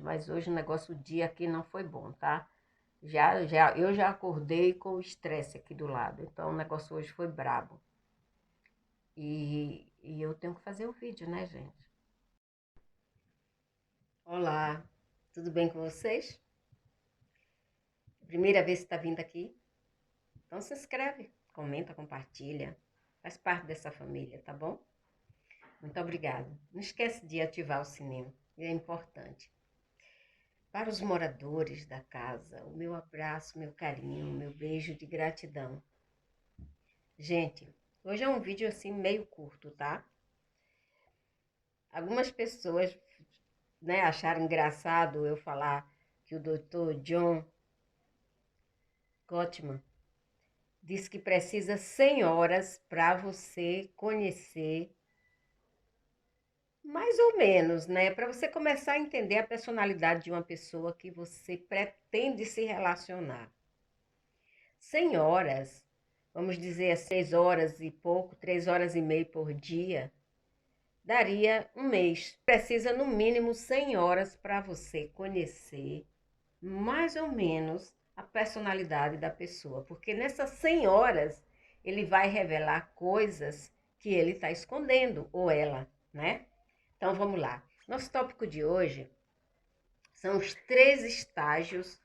Mas hoje o negócio, o dia aqui não foi bom, tá? Eu já acordei com o estresse aqui do lado, então o negócio hoje foi brabo. E eu tenho que fazer o vídeo, né, gente? Olá, tudo bem com vocês? Primeira vez que está vindo aqui? Então se inscreve, comenta, compartilha, faz parte dessa família, tá bom? Muito obrigada. Não esquece de ativar o sininho, é importante. Para os moradores da casa, o meu abraço, meu carinho, meu beijo de gratidão. Gente, hoje é um vídeo assim meio curto, tá? Algumas pessoas, né, acharam engraçado eu falar que o Dr. John Gottman diz que precisa 100 horas para você conhecer, mais ou menos, né? Para você começar a entender a personalidade de uma pessoa que você pretende se relacionar. 100 horas, vamos dizer 6 horas e pouco, 3 horas e meia por dia, daria um mês. Precisa no mínimo 100 horas para você conhecer mais ou menos a personalidade da pessoa, porque nessas 100 horas ele vai revelar coisas que ele está escondendo, ou ela, né? Então vamos lá. Nosso tópico de hoje são os 3 estágios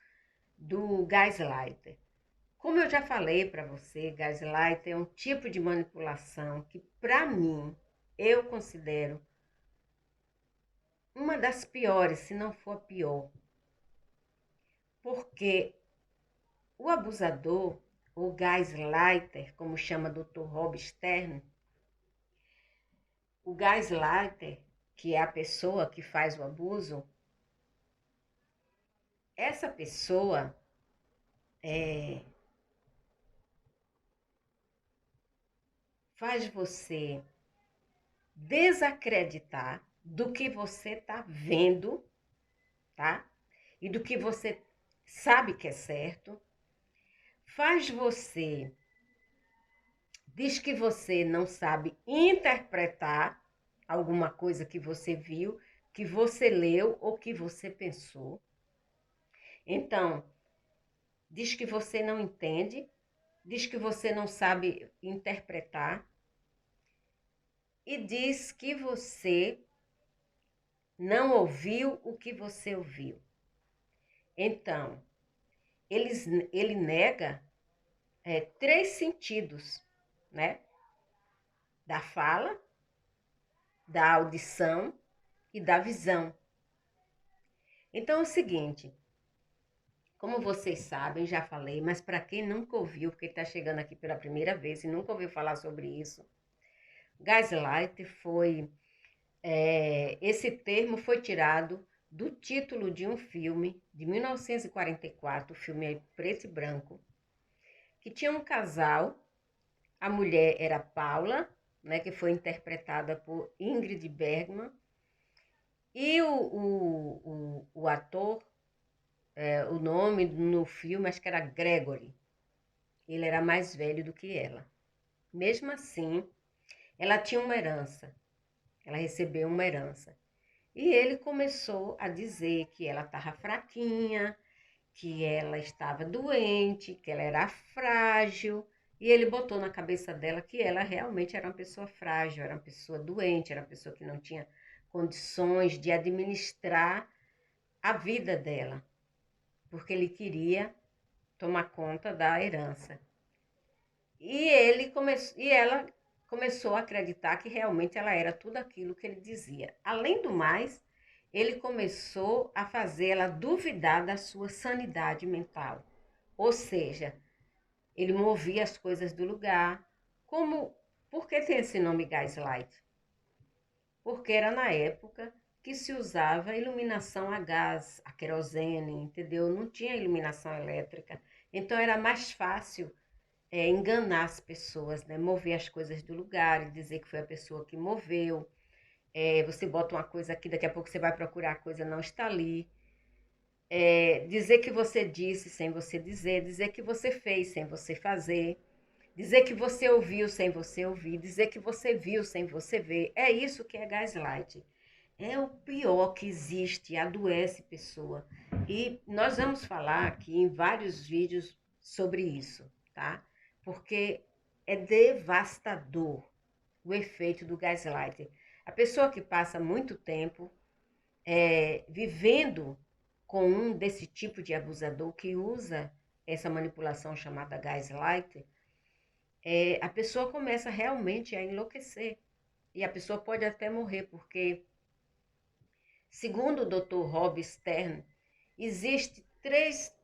do gaslighter. Como eu já falei para você, gaslighter é um tipo de manipulação que, para mim, eu considero uma das piores, se não for a pior. Porque o abusador, o gaslighter, como chama Dr. Rob Stern, o gaslighter, que é a pessoa que faz o abuso, essa pessoa faz você desacreditar do que você está vendo, tá? E do que você sabe que é certo, faz você, diz que você não sabe interpretar alguma coisa que você viu, que você leu ou que você pensou. Então, diz que você não entende, diz que você não sabe interpretar e diz que você não ouviu o que você ouviu. Então, ele nega 3 sentidos, né? Da fala, da audição e da visão. Então é o seguinte, como vocês sabem, já falei, mas para quem nunca ouviu, porque está chegando aqui pela primeira vez e nunca ouviu falar sobre isso, gaslight foi, esse termo foi tirado do título de um filme de 1944, o filme é preto e branco, que tinha um casal, a mulher era Paula, né, que foi interpretada por Ingrid Bergman, e o ator, o nome no filme, acho que era Gregory. Ele era mais velho do que ela. Mesmo assim, ela tinha uma herança. Ela recebeu uma herança. E ele começou a dizer que ela estava fraquinha, que ela estava doente, que ela era frágil. E ele botou na cabeça dela que ela realmente era uma pessoa frágil, era uma pessoa doente, era uma pessoa que não tinha condições de administrar a vida dela, porque ele queria tomar conta da herança. E ela começou a acreditar que realmente ela era tudo aquilo que ele dizia. Além do mais, ele começou a fazê-la duvidar da sua sanidade mental. Ou seja, ele movia as coisas do lugar. Por que tem esse nome gaslight? Porque era na época que se usava iluminação a gás, a querosene, entendeu? Não tinha iluminação elétrica. Então era mais fácil enganar as pessoas, né? Mover as coisas do lugar e dizer que foi a pessoa que moveu. Você bota uma coisa aqui, daqui a pouco você vai procurar, a coisa não está ali. Dizer que você disse sem você dizer que você fez sem você fazer, dizer que você ouviu sem você ouvir, dizer que você viu sem você ver. É isso que é gaslight. é o pior que existe, adoece pessoa. E nós vamos falar aqui em vários vídeos sobre isso, tá? Porque é devastador o efeito do gaslighting. A pessoa que passa muito tempo vivendo com um desse tipo de abusador que usa essa manipulação chamada gaslighting, a pessoa começa realmente a enlouquecer. E a pessoa pode até morrer, porque, segundo o Dr. Rob Stern, existe três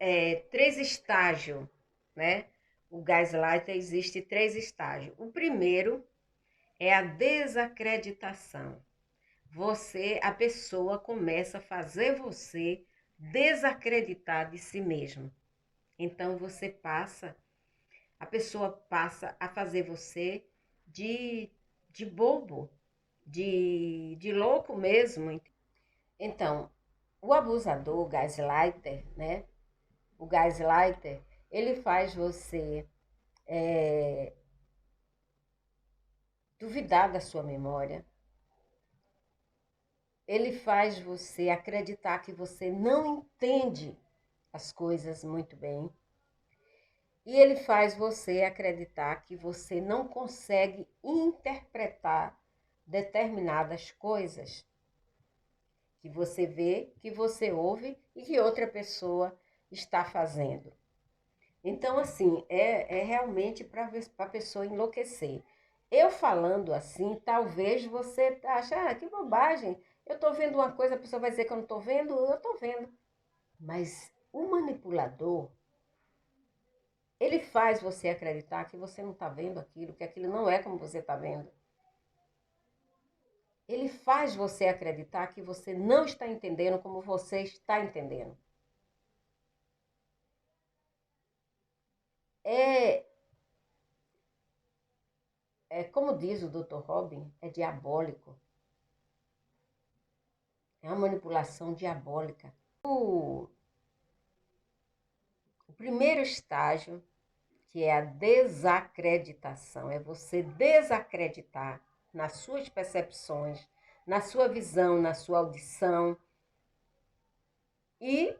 estágios, né? O gaslighting existe três estágios. O primeiro é a desacreditação. A pessoa começa a fazer você desacreditar de si mesmo. Então a pessoa passa a fazer você de, de bobo, de louco mesmo. Então, o abusador, o gaslighter, né? O gaslighter, ele faz você duvidar da sua memória. Ele faz você acreditar que você não entende as coisas muito bem. E ele faz você acreditar que você não consegue interpretar determinadas coisas que você vê, que você ouve e que outra pessoa está fazendo. Então, assim, é realmente para a pessoa enlouquecer. Eu falando assim, talvez você ache, que bobagem. Eu estou vendo uma coisa, a pessoa vai dizer que eu não estou vendo, eu estou vendo. Mas o manipulador, ele faz você acreditar que você não está vendo aquilo, que aquilo não é como você está vendo. Ele faz você acreditar que você não está entendendo como você está entendendo. Como diz o Dr. Robin, é diabólico. É uma manipulação diabólica. O primeiro estágio, que é a desacreditação, é você desacreditar nas suas percepções, na sua visão, na sua audição e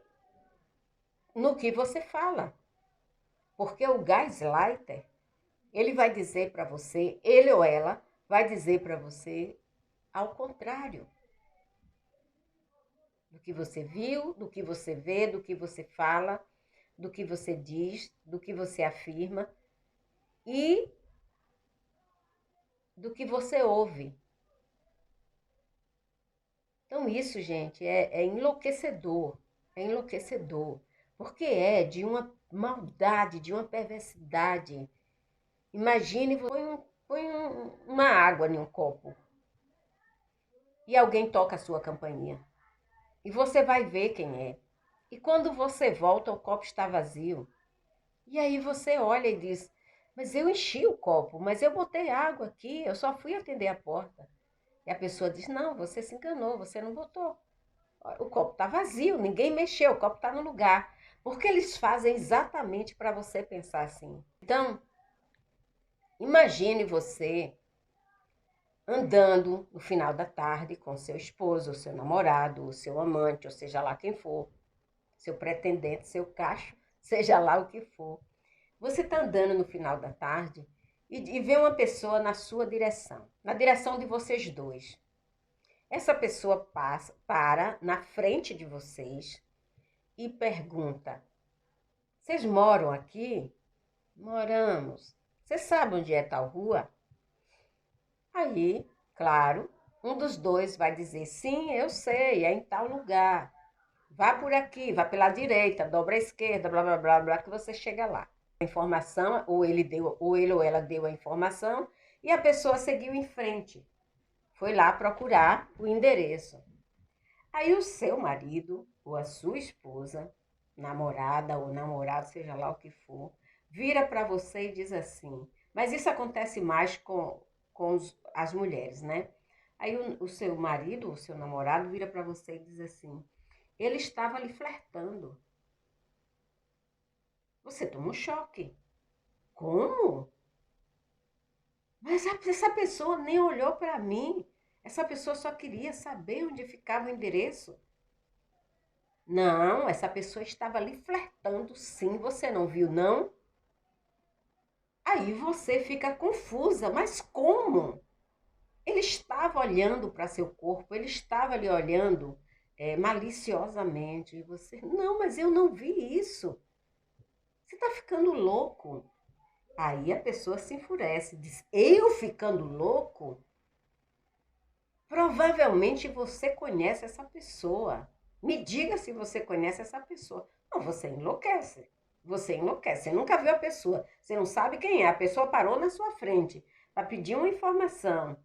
no que você fala. Porque o gaslighter, ele vai dizer para você, ele ou ela vai dizer para você ao contrário do que você viu, do que você vê, do que você fala, do que você diz, do que você afirma e do que você ouve. Então isso, gente, é enlouquecedor, porque é de uma maldade, de uma perversidade. Imagine, põe uma água em um copo e alguém toca a sua campainha. E você vai ver quem é. E quando você volta, o copo está vazio. E aí você olha e diz, mas eu enchi o copo, mas eu botei água aqui, eu só fui atender a porta. E a pessoa diz, não, você se enganou, você não botou. O copo está vazio, ninguém mexeu, o copo está no lugar. Porque eles fazem exatamente para você pensar assim. Então, imagine você andando no final da tarde com seu esposo, ou seu namorado, ou seu amante, ou seja lá quem for, seu pretendente, seu cacho, seja lá o que for. Você está andando no final da tarde e vê uma pessoa na sua direção, na direção de vocês dois. Essa pessoa para na frente de vocês e pergunta, vocês moram aqui? Moramos. Você sabe onde é tal rua? Aí, claro, um dos dois vai dizer, sim, eu sei, é em tal lugar. Vá por aqui, vá pela direita, dobra à esquerda, blá, blá, blá, blá, que você chega lá. A informação, ou ele ou ela deu a informação, e a pessoa seguiu em frente. Foi lá procurar o endereço. Aí o seu marido, ou a sua esposa, namorada ou namorado, seja lá o que for, vira para você e diz assim, mas isso acontece mais com as mulheres, né? Aí o seu marido, o seu namorado, vira para você e diz assim, ele estava lhe flertando. Você toma um choque. Como? Mas essa pessoa nem olhou para mim. Essa pessoa só queria saber onde ficava o endereço. Não, essa pessoa estava ali flertando, sim, você não viu, não? Aí você fica confusa, mas como? Ele estava olhando para seu corpo, ele estava ali olhando maliciosamente. E você, não, mas eu não vi isso. Você está ficando louco. Aí a pessoa se enfurece, diz: eu ficando louco? Provavelmente você conhece essa pessoa. Me diga se você conhece essa pessoa. Não, você enlouquece. Você enlouquece. Você nunca viu a pessoa. Você não sabe quem é. A pessoa parou na sua frente para pedir uma informação.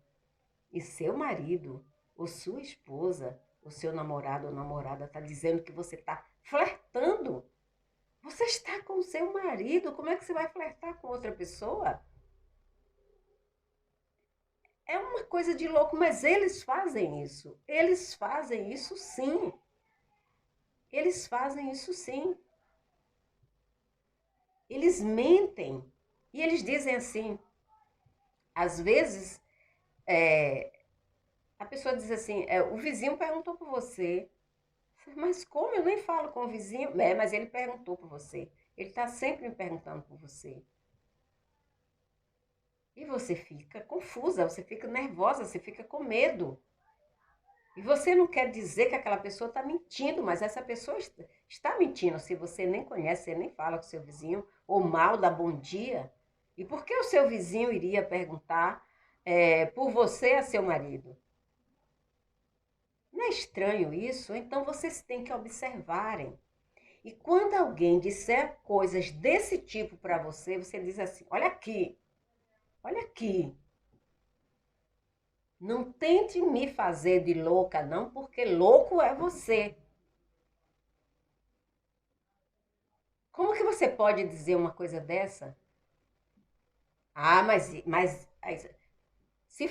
E seu marido, ou sua esposa, o seu namorado ou namorada está dizendo que você está flertando. Você está com o seu marido. Como é que você vai flertar com outra pessoa? É uma coisa de louco, mas eles fazem isso. Eles fazem isso sim. Eles fazem isso sim. Eles mentem. E eles dizem assim, às vezes, é, a pessoa diz assim, o vizinho perguntou por você. Mas como? Eu nem falo com o vizinho. Mas ele perguntou por você. Ele está sempre me perguntando por você. E você fica confusa, você fica nervosa, você fica com medo. E você não quer dizer que aquela pessoa está mentindo, mas essa pessoa está mentindo. Se você nem conhece, você nem fala com o seu vizinho, ou mal dá bom dia. E por que o seu vizinho iria perguntar por você a seu marido? Não é estranho isso? Então vocês têm que observarem. E quando alguém disser coisas desse tipo para você, você diz assim: olha aqui, olha aqui. Não tente me fazer de louca, não, porque louco é você. Como que você pode dizer uma coisa dessa? Ah, mas se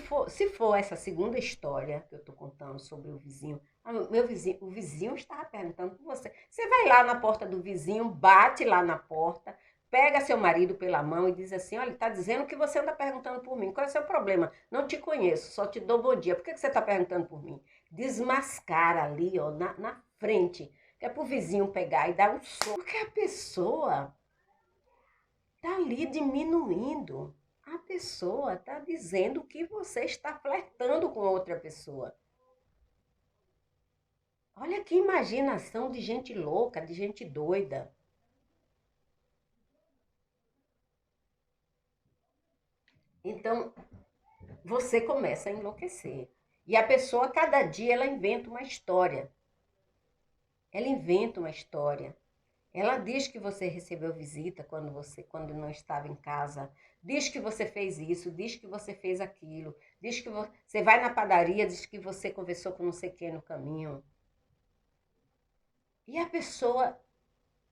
for essa segunda história que eu estou contando sobre o vizinho, meu vizinho, o vizinho estava perguntando por você. Você vai lá na porta do vizinho, bate lá na porta, pega seu marido pela mão e diz assim: olha, ele está dizendo que você anda perguntando por mim. Qual é o seu problema? Não te conheço, só te dou bom dia. Por que você está perguntando por mim? Desmascara ali, ó, na frente, que é para o vizinho pegar e dar um soco. Porque a pessoa está ali diminuindo. A pessoa está dizendo que você está flertando com outra pessoa. Olha que imaginação de gente louca, de gente doida. Então, você começa a enlouquecer. E a pessoa, cada dia, ela inventa uma história. Ela inventa uma história. Ela diz que você recebeu visita quando não estava em casa. Diz que você fez isso, diz que você fez aquilo. Diz que você vai na padaria, diz que você conversou com não sei quem no caminho. E a pessoa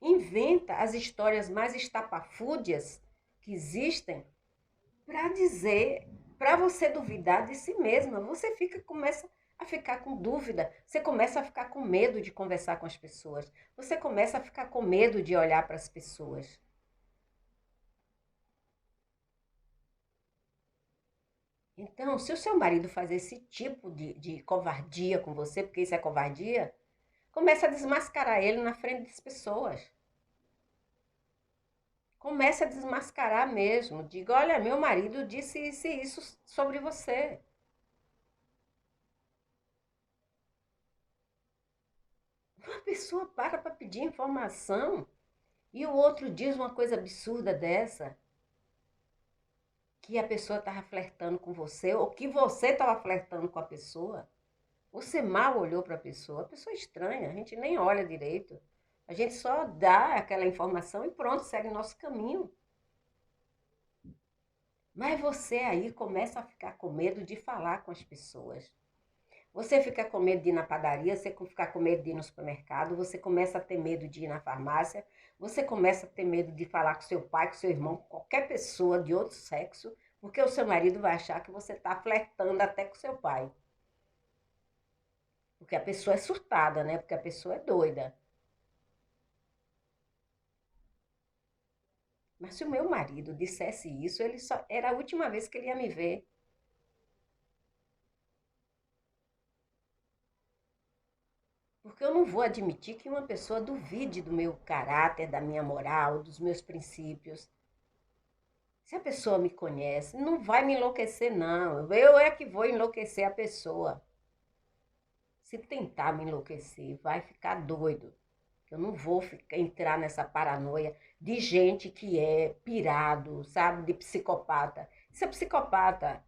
inventa as histórias mais estapafúrdias que existem para dizer, para você duvidar de si mesma. Você começa a ficar com dúvida, você começa a ficar com medo de conversar com as pessoas, você começa a ficar com medo de olhar para as pessoas. Então, se o seu marido faz esse tipo de covardia com você, porque isso é covardia, começa a desmascarar ele na frente das pessoas. Comece a desmascarar mesmo. Diga: olha, meu marido disse isso e isso sobre você. Uma pessoa para pedir informação e o outro diz uma coisa absurda dessa, que a pessoa estava flertando com você ou que você estava flertando com a pessoa. Você mal olhou para a pessoa é estranha, a gente nem olha direito. A gente só dá aquela informação e pronto, segue nosso caminho. Mas você aí começa a ficar com medo de falar com as pessoas. Você fica com medo de ir na padaria, você fica com medo de ir no supermercado, você começa a ter medo de ir na farmácia, você começa a ter medo de falar com seu pai, com seu irmão, com qualquer pessoa de outro sexo, porque o seu marido vai achar que você está flertando até com seu pai. Porque a pessoa é surtada, né? Porque a pessoa é doida. Mas se o meu marido dissesse isso, ele só era a última vez que ele ia me ver. Porque eu não vou admitir que uma pessoa duvide do meu caráter, da minha moral, dos meus princípios. Se a pessoa me conhece, não vai me enlouquecer, não. Eu é que vou enlouquecer a pessoa. Se tentar me enlouquecer, vai ficar doido. Eu não vou entrar nessa paranoia de gente que é pirado, sabe? De psicopata. Isso é psicopata.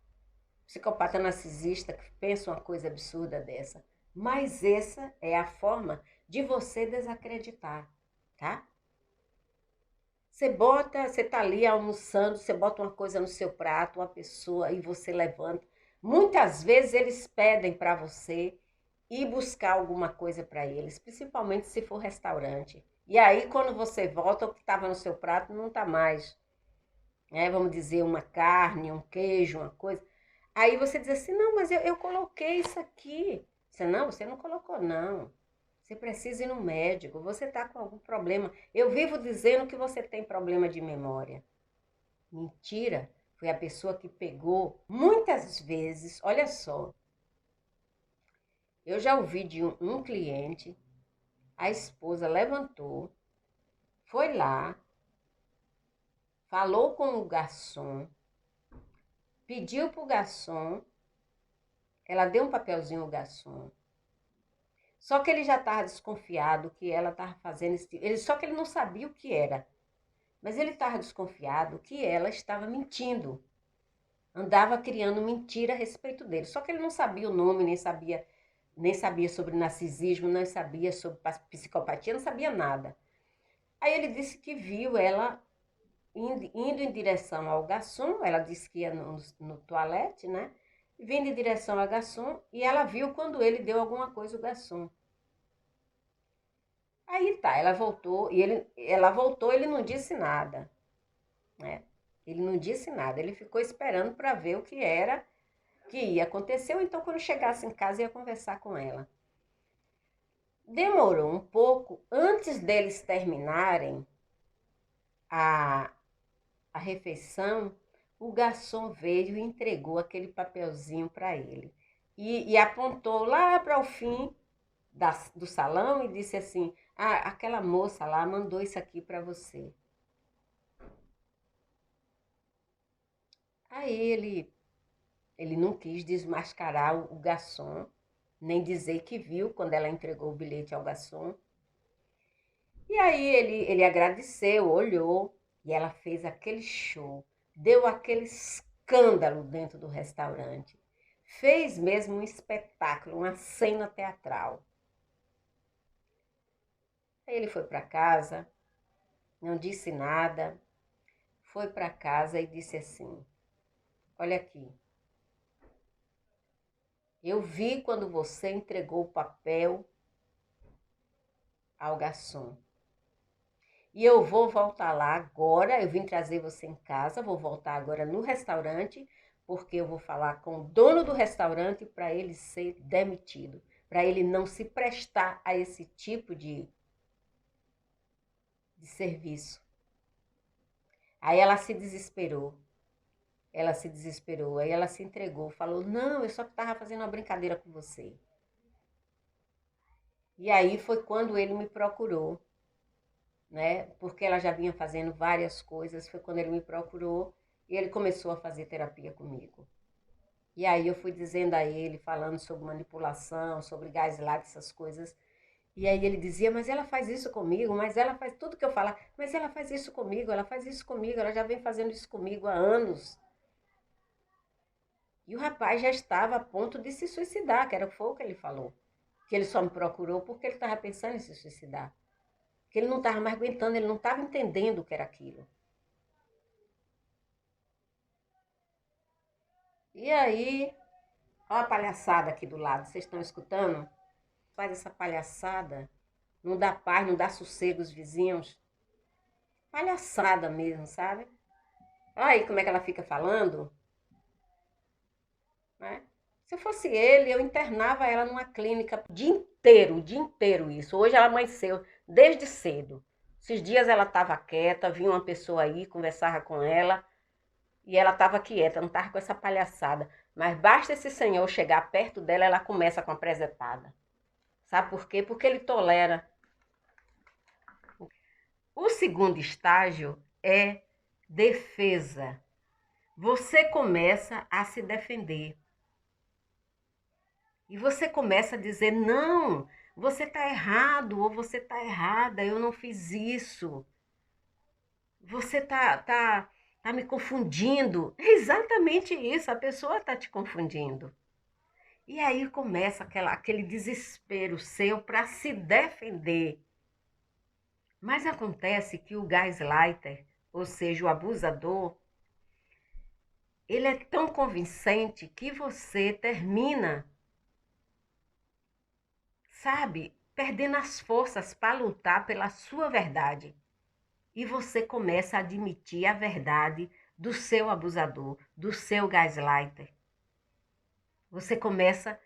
Psicopata narcisista que pensa uma coisa absurda dessa. Mas essa é a forma de você desacreditar, tá? Você tá ali almoçando, você bota uma coisa no seu prato, uma pessoa, e você levanta. Muitas vezes eles pedem para você ir buscar alguma coisa para eles, principalmente se for restaurante. E aí, quando você volta, o que estava no seu prato não está mais. Né? Vamos dizer, uma carne, um queijo, uma coisa. Aí você diz assim, não, mas eu coloquei isso aqui. Você, não, você não colocou, não. Você precisa ir no médico, você está com algum problema. Eu vivo dizendo que você tem problema de memória. Mentira, foi a pessoa que pegou muitas vezes, olha só, eu já ouvi de um cliente, a esposa levantou, foi lá, falou com o garçom, pediu para o garçom, ela deu um papelzinho ao garçom, só que ele já estava desconfiado que ela estava fazendo isso, só que ele não sabia o que era. Mas ele estava desconfiado que ela estava mentindo. Andava criando mentira a respeito dele. Só que ele não sabia o nome, nem sabia sobre narcisismo, não sabia sobre psicopatia, não sabia nada. Aí ele disse que viu ela indo em direção ao garçom, ela disse que ia no toalete, né? Vindo em direção ao garçom, e ela viu quando ele deu alguma coisa ao garçom. Aí tá, ela voltou, ele não disse nada, né? Ele não disse nada, ele ficou esperando para ver o que era que ia acontecer, ou então quando chegasse em casa ia conversar com ela. Demorou um pouco, antes deles terminarem a refeição, o garçom veio e entregou aquele papelzinho para ele. E apontou lá para o fim do salão e disse assim, aquela moça lá mandou isso aqui para você. Aí ele não quis desmascarar o garçom, nem dizer que viu quando ela entregou o bilhete ao garçom. E aí ele agradeceu, olhou, e ela fez aquele show, deu aquele escândalo dentro do restaurante. Fez mesmo um espetáculo, uma cena teatral. Aí ele foi para casa, não disse nada, foi para casa e disse assim, olha aqui, eu vi quando você entregou o papel ao garçom. E eu vou voltar lá agora, eu vim trazer você em casa, vou voltar agora no restaurante, porque eu vou falar com o dono do restaurante para ele ser demitido, para ele não se prestar a esse tipo de serviço. Aí ela se desesperou, aí ela se entregou, falou, não, eu só estava fazendo uma brincadeira com você. E aí foi quando ele me procurou, né? Porque ela já vinha fazendo várias coisas, foi quando ele me procurou e ele começou a fazer terapia comigo. E aí eu fui dizendo a ele, falando sobre manipulação, sobre gaslight, essas coisas. E aí ele dizia, mas ela faz isso comigo, mas ela faz tudo que eu falar, mas ela faz isso comigo, ela faz isso comigo, ela já vem fazendo isso comigo há anos. E o rapaz já estava a ponto de se suicidar, que foi o que ele falou. Que ele só me procurou porque ele estava pensando em se suicidar. Que ele não estava mais aguentando, ele não estava entendendo o que era aquilo. E aí, olha a palhaçada aqui do lado, vocês estão escutando? Faz essa palhaçada, não dá paz, não dá sossego aos vizinhos. Palhaçada mesmo, sabe? Olha aí como é que ela fica falando. Né? Se eu fosse ele, eu internava ela numa clínica o dia inteiro isso. Hoje ela amanheceu desde cedo. Esses dias ela estava quieta, vinha uma pessoa aí, conversava com ela, e ela estava quieta, não estava com essa palhaçada. Mas basta esse senhor chegar perto dela, ela começa com a presepada. Sabe por quê? Porque ele tolera. O segundo estágio é defesa. Você começa a se defender. E você começa a dizer, não, você está errado, ou você está errada, eu não fiz isso. Você tá me confundindo. É exatamente isso, a pessoa está te confundindo. E aí começa aquele desespero seu para se defender. Mas acontece que o gaslighter, ou seja, o abusador, ele é tão convincente que você termina, sabe, perdendo as forças para lutar pela sua verdade. E você começa a admitir a verdade do seu abusador, do seu gaslighter. Você começa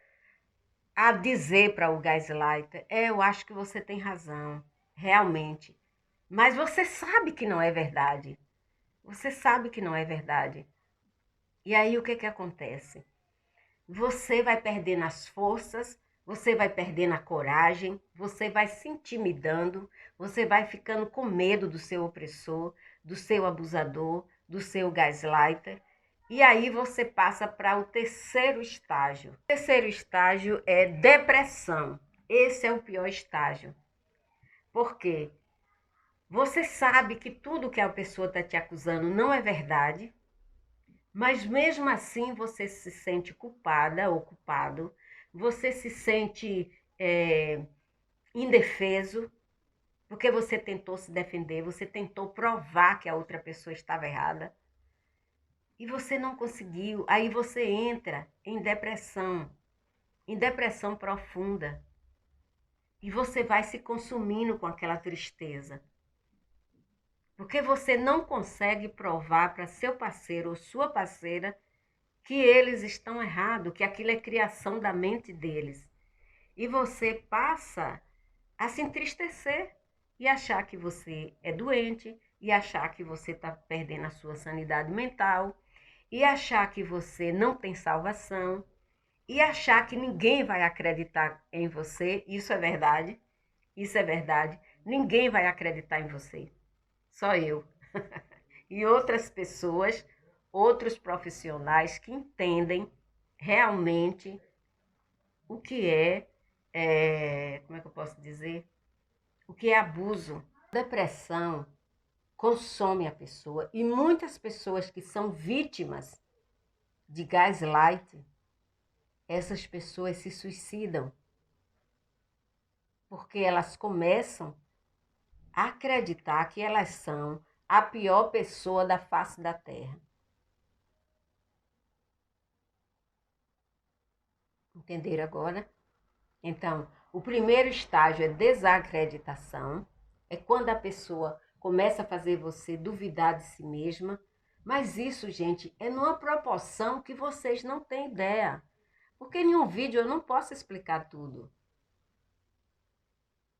a dizer para o gaslighter, eu acho que você tem razão, realmente. Mas você sabe que não é verdade. Você sabe que não é verdade. E aí o que acontece? Você vai perdendo as forças, você vai perdendo a coragem, você vai se intimidando, você vai ficando com medo do seu opressor, do seu abusador, do seu gaslighter. E aí você passa para o terceiro estágio. O terceiro estágio é depressão. Esse é o pior estágio. Por quê? Você sabe que tudo que a pessoa está te acusando não é verdade, mas mesmo assim você se sente culpada ou culpado, você se sente indefeso, porque você tentou se defender, você tentou provar que a outra pessoa estava errada, e você não conseguiu. Aí você entra em depressão profunda, e você vai se consumindo com aquela tristeza. Porque você não consegue provar para seu parceiro ou sua parceira que eles estão errados, que aquilo é criação da mente deles. E você passa a se entristecer e achar que você é doente, e achar que você está perdendo a sua sanidade mental, e achar que você não tem salvação, e achar que ninguém vai acreditar em você. Isso é verdade, isso é verdade. Ninguém vai acreditar em você, só eu. E outras pessoas, outros profissionais que entendem realmente o que como é que eu posso dizer? O que é abuso. Depressão consome a pessoa, e muitas pessoas que são vítimas de gaslight, essas pessoas se suicidam, porque elas começam a acreditar que elas são a pior pessoa da face da Terra. Entenderam agora? Então, o primeiro estágio é desacreditação, é quando a pessoa começa a fazer você duvidar de si mesma, mas isso, gente, é numa proporção que vocês não têm ideia, porque em um vídeo eu não posso explicar tudo.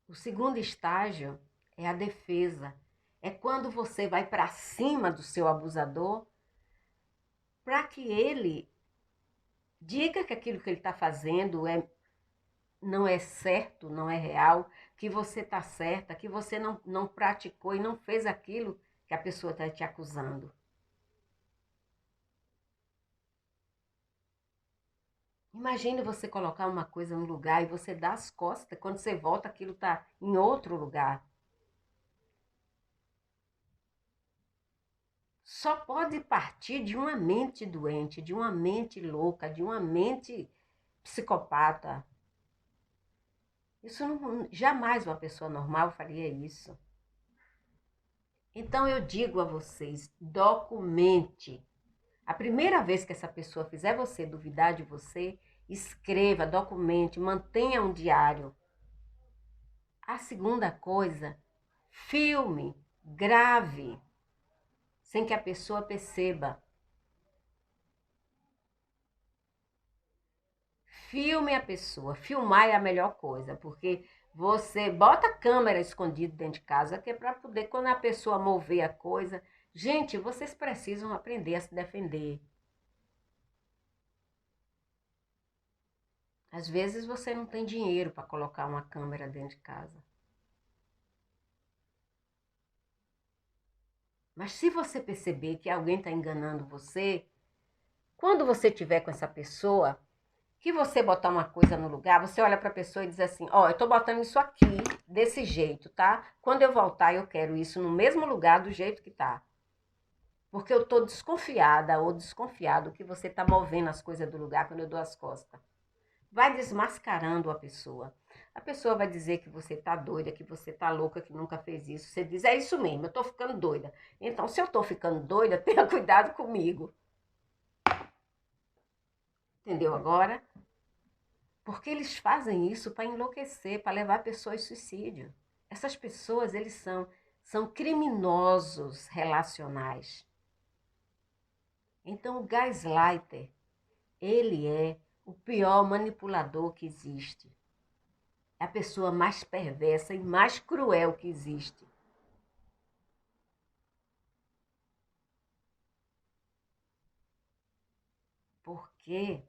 O segundo estágio é a defesa, é quando você vai para cima do seu abusador para que ele diga que aquilo que ele está fazendo não é certo, não é real, que você está certa, que você não praticou e não fez aquilo que a pessoa está te acusando. Imagine você colocar uma coisa no lugar e você dá as costas, quando você volta aquilo está em outro lugar. Só pode partir de uma mente doente, de uma mente louca, de uma mente psicopata. Isso não, jamais uma pessoa normal faria isso. Então eu digo a vocês, documente. A primeira vez que essa pessoa fizer você duvidar de você, escreva, documente, mantenha um diário. A segunda coisa, filme, grave, sem que a pessoa perceba. Filme a pessoa. Filmar é a melhor coisa, porque você bota a câmera escondida dentro de casa, que é para poder, quando a pessoa mover a coisa... Gente, vocês precisam aprender a se defender. Às vezes você não tem dinheiro para colocar uma câmera dentro de casa. Mas se você perceber que alguém está enganando você, quando você estiver com essa pessoa, que você botar uma coisa no lugar, você olha para a pessoa e diz assim, ó, eu estou botando isso aqui, desse jeito, tá? Quando eu voltar, eu quero isso no mesmo lugar, do jeito que tá. Porque eu estou desconfiada ou desconfiado que você está movendo as coisas do lugar quando eu dou as costas. Vai desmascarando a pessoa. A pessoa vai dizer que você tá doida, que você tá louca, que nunca fez isso. Você diz, é isso mesmo, eu tô ficando doida. Então, se eu tô ficando doida, tenha cuidado comigo. Entendeu agora? Porque eles fazem isso para enlouquecer, para levar a pessoa ao suicídio. Essas pessoas, eles são criminosos relacionais. Então, o gaslighter, ele é o pior manipulador que existe. É a pessoa mais perversa e mais cruel que existe. Porque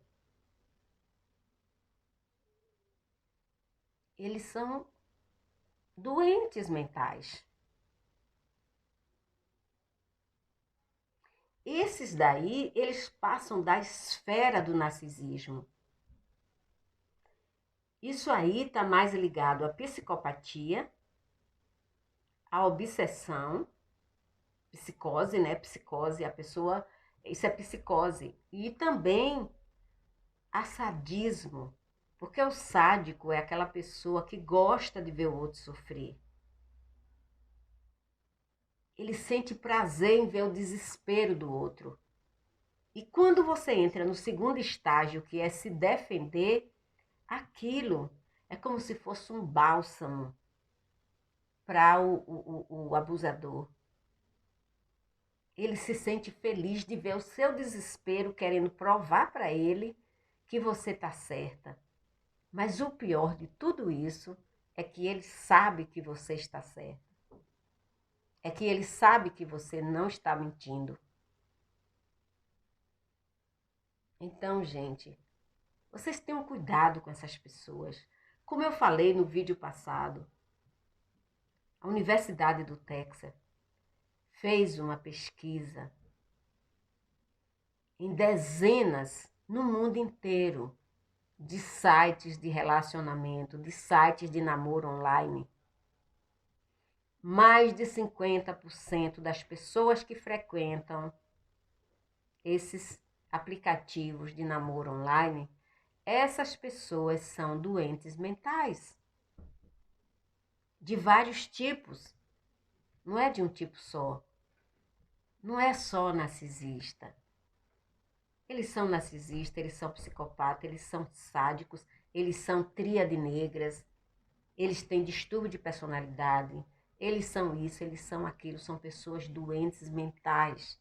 eles são doentes mentais. Esses daí, eles passam da esfera do narcisismo. Isso aí está mais ligado à psicopatia, à obsessão, psicose, né? Psicose, a pessoa, isso é psicose. E também a sadismo, porque o sádico é aquela pessoa que gosta de ver o outro sofrer. Ele sente prazer em ver o desespero do outro. E quando você entra no segundo estágio, que é se defender, aquilo é como se fosse um bálsamo para o abusador. Ele se sente feliz de ver o seu desespero, querendo provar para ele que você está certa. Mas o pior de tudo isso é que ele sabe que você está certa. É que ele sabe que você não está mentindo. Então, gente, vocês tenham cuidado com essas pessoas. Como eu falei no vídeo passado, a Universidade do Texas fez uma pesquisa em dezenas no mundo inteiro de sites de relacionamento, de sites de namoro online. Mais de 50% das pessoas que frequentam esses aplicativos de namoro online, essas pessoas são doentes mentais. De vários tipos. Não é de um tipo só. Não é só narcisista. Eles são narcisistas, eles são psicopatas, eles são sádicos, eles são tríade negras, eles têm distúrbio de personalidade, eles são isso, eles são aquilo, são pessoas doentes mentais.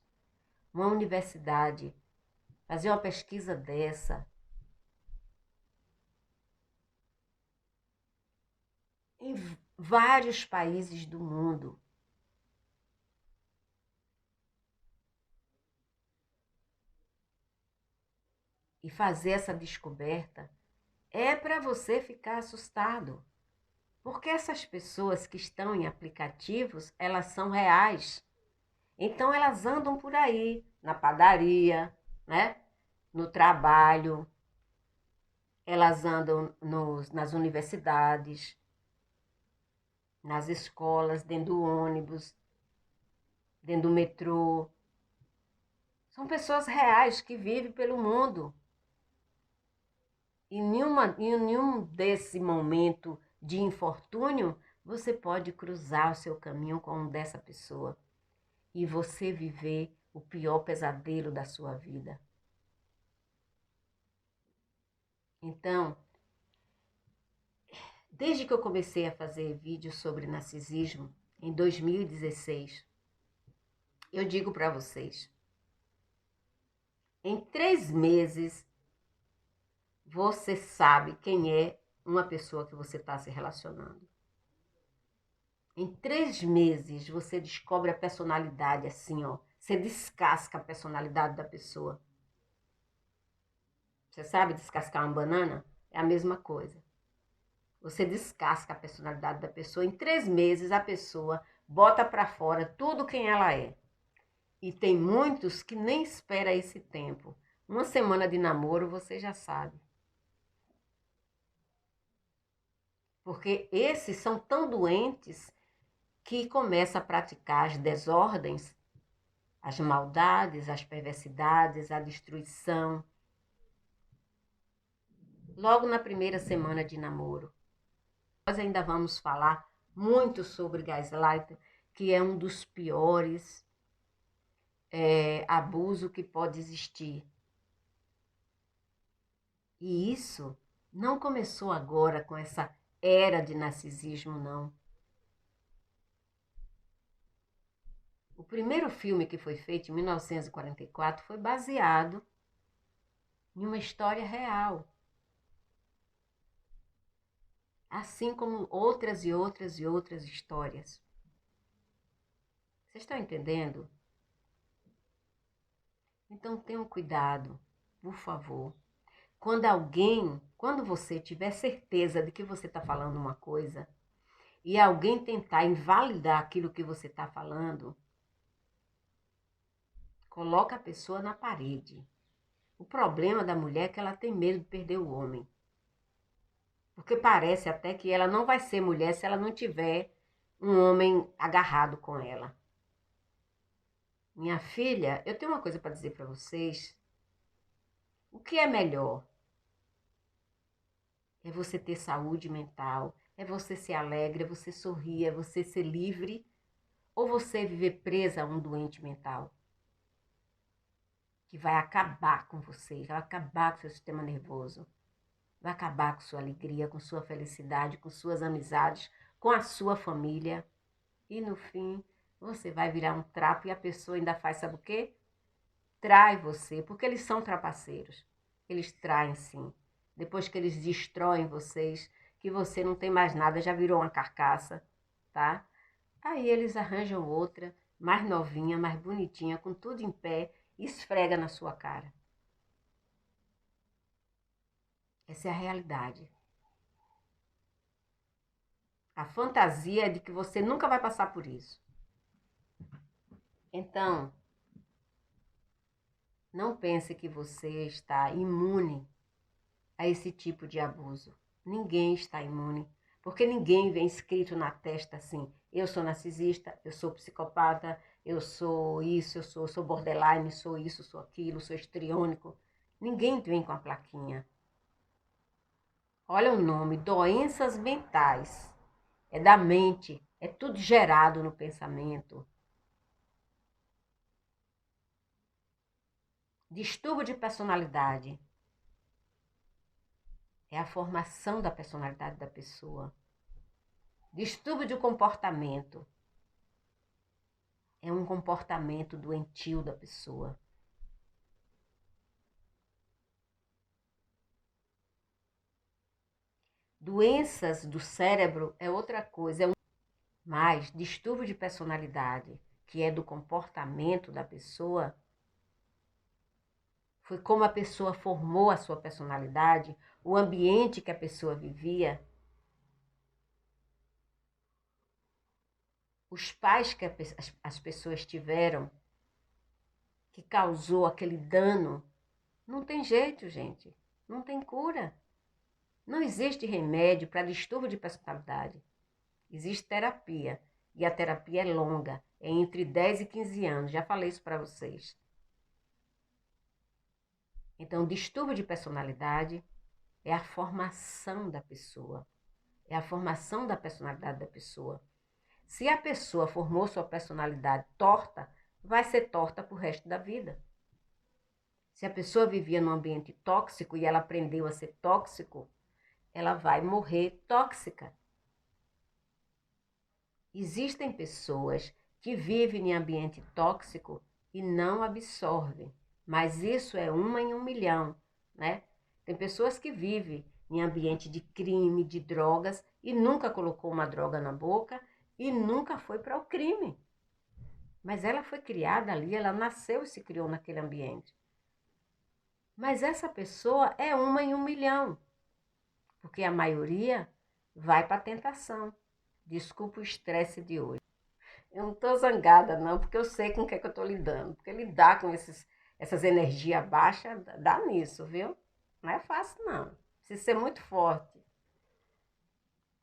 Uma universidade fazer uma pesquisa dessa em vários países do mundo. E fazer essa descoberta é para você ficar assustado. Porque essas pessoas que estão em aplicativos, elas são reais. Então elas andam por aí, na padaria, né? No trabalho, elas andam nas universidades, nas escolas, dentro do ônibus, dentro do metrô. São pessoas reais que vivem pelo mundo. E em nenhum desse momento de infortúnio, você pode cruzar o seu caminho com um dessa pessoa e você viver o pior pesadelo da sua vida. Então, desde que eu comecei a fazer vídeos sobre narcisismo, em 2016, eu digo para vocês, em 3 meses, você sabe quem é uma pessoa que você está se relacionando. Em 3 meses, você descobre a personalidade assim, ó. Você descasca a personalidade da pessoa. Você sabe descascar uma banana? É a mesma coisa. Você descasca a personalidade da pessoa. Em 3 meses, a pessoa bota para fora tudo quem ela é. E tem muitos que nem espera esse tempo. Uma semana de namoro, você já sabe. Porque esses são tão doentes que começam a praticar as desordens, as maldades, as perversidades, a destruição. Logo na primeira semana de namoro. Nós ainda vamos falar muito sobre gaslighting, que é um dos piores abusos que pode existir. E isso não começou agora com essa era de narcisismo, não. O primeiro filme que foi feito em 1944 foi baseado em uma história real. Assim como outras e outras e outras histórias. Vocês estão entendendo? Então tenham cuidado, por favor. Quando você tiver certeza de que você está falando uma coisa e alguém tentar invalidar aquilo que você está falando, coloca a pessoa na parede. O problema da mulher é que ela tem medo de perder o homem. Porque parece até que ela não vai ser mulher se ela não tiver um homem agarrado com ela. Minha filha, eu tenho uma coisa para dizer para vocês. O que é melhor? É você ter saúde mental, é você ser alegre, é você sorrir, é você ser livre, ou você viver presa a um doente mental que vai acabar com você, vai acabar com seu sistema nervoso, vai acabar com sua alegria, com sua felicidade, com suas amizades, com a sua família. E no fim, você vai virar um trapo e a pessoa ainda faz, sabe o quê? Trai você, porque eles são trapaceiros. Eles traem sim. Depois que eles destroem vocês, que você não tem mais nada, já virou uma carcaça, tá? Aí eles arranjam outra, mais novinha, mais bonitinha, com tudo em pé, e esfrega na sua cara. Essa é a realidade. A fantasia é de que você nunca vai passar por isso. Então, não pense que você está imune a esse tipo de abuso. Ninguém está imune, porque ninguém vem escrito na testa assim: eu sou narcisista, eu sou psicopata, eu sou isso, eu sou borderline, sou isso, sou aquilo, sou histriônico. Ninguém vem com a plaquinha. Olha o nome, doenças mentais. É da mente, é tudo gerado no pensamento. Distúrbio de personalidade é a formação da personalidade da pessoa. Distúrbio de comportamento é um comportamento doentio da pessoa. Doenças do cérebro é outra coisa, mas distúrbio de personalidade, que é do comportamento da pessoa, foi como a pessoa formou a sua personalidade, o ambiente que a pessoa vivia, os pais que as pessoas tiveram, que causou aquele dano. Não tem jeito, gente. Não tem cura. Não existe remédio para distúrbio de personalidade. Existe terapia. E a terapia é longa. É entre 10 e 15 anos. Já falei isso para vocês. Então, distúrbio de personalidade é a formação da pessoa. É a formação da personalidade da pessoa. Se a pessoa formou sua personalidade torta, vai ser torta pro resto da vida. Se a pessoa vivia num ambiente tóxico e ela aprendeu a ser tóxico, ela vai morrer tóxica. Existem pessoas que vivem em ambiente tóxico e não absorvem, mas isso é 1 em 1 milhão, né? Tem pessoas que vivem em ambiente de crime, de drogas e nunca colocou uma droga na boca e nunca foi para o crime. Mas ela foi criada ali, ela nasceu e se criou naquele ambiente. Mas essa pessoa é 1 em 1 milhão. porque a maioria vai para a tentação. Desculpa o estresse de hoje. Eu não estou zangada, não, porque eu sei com o que é que eu estou lidando. Porque lidar com essas energias baixas dá nisso, viu? Não é fácil, não. Precisa ser muito forte.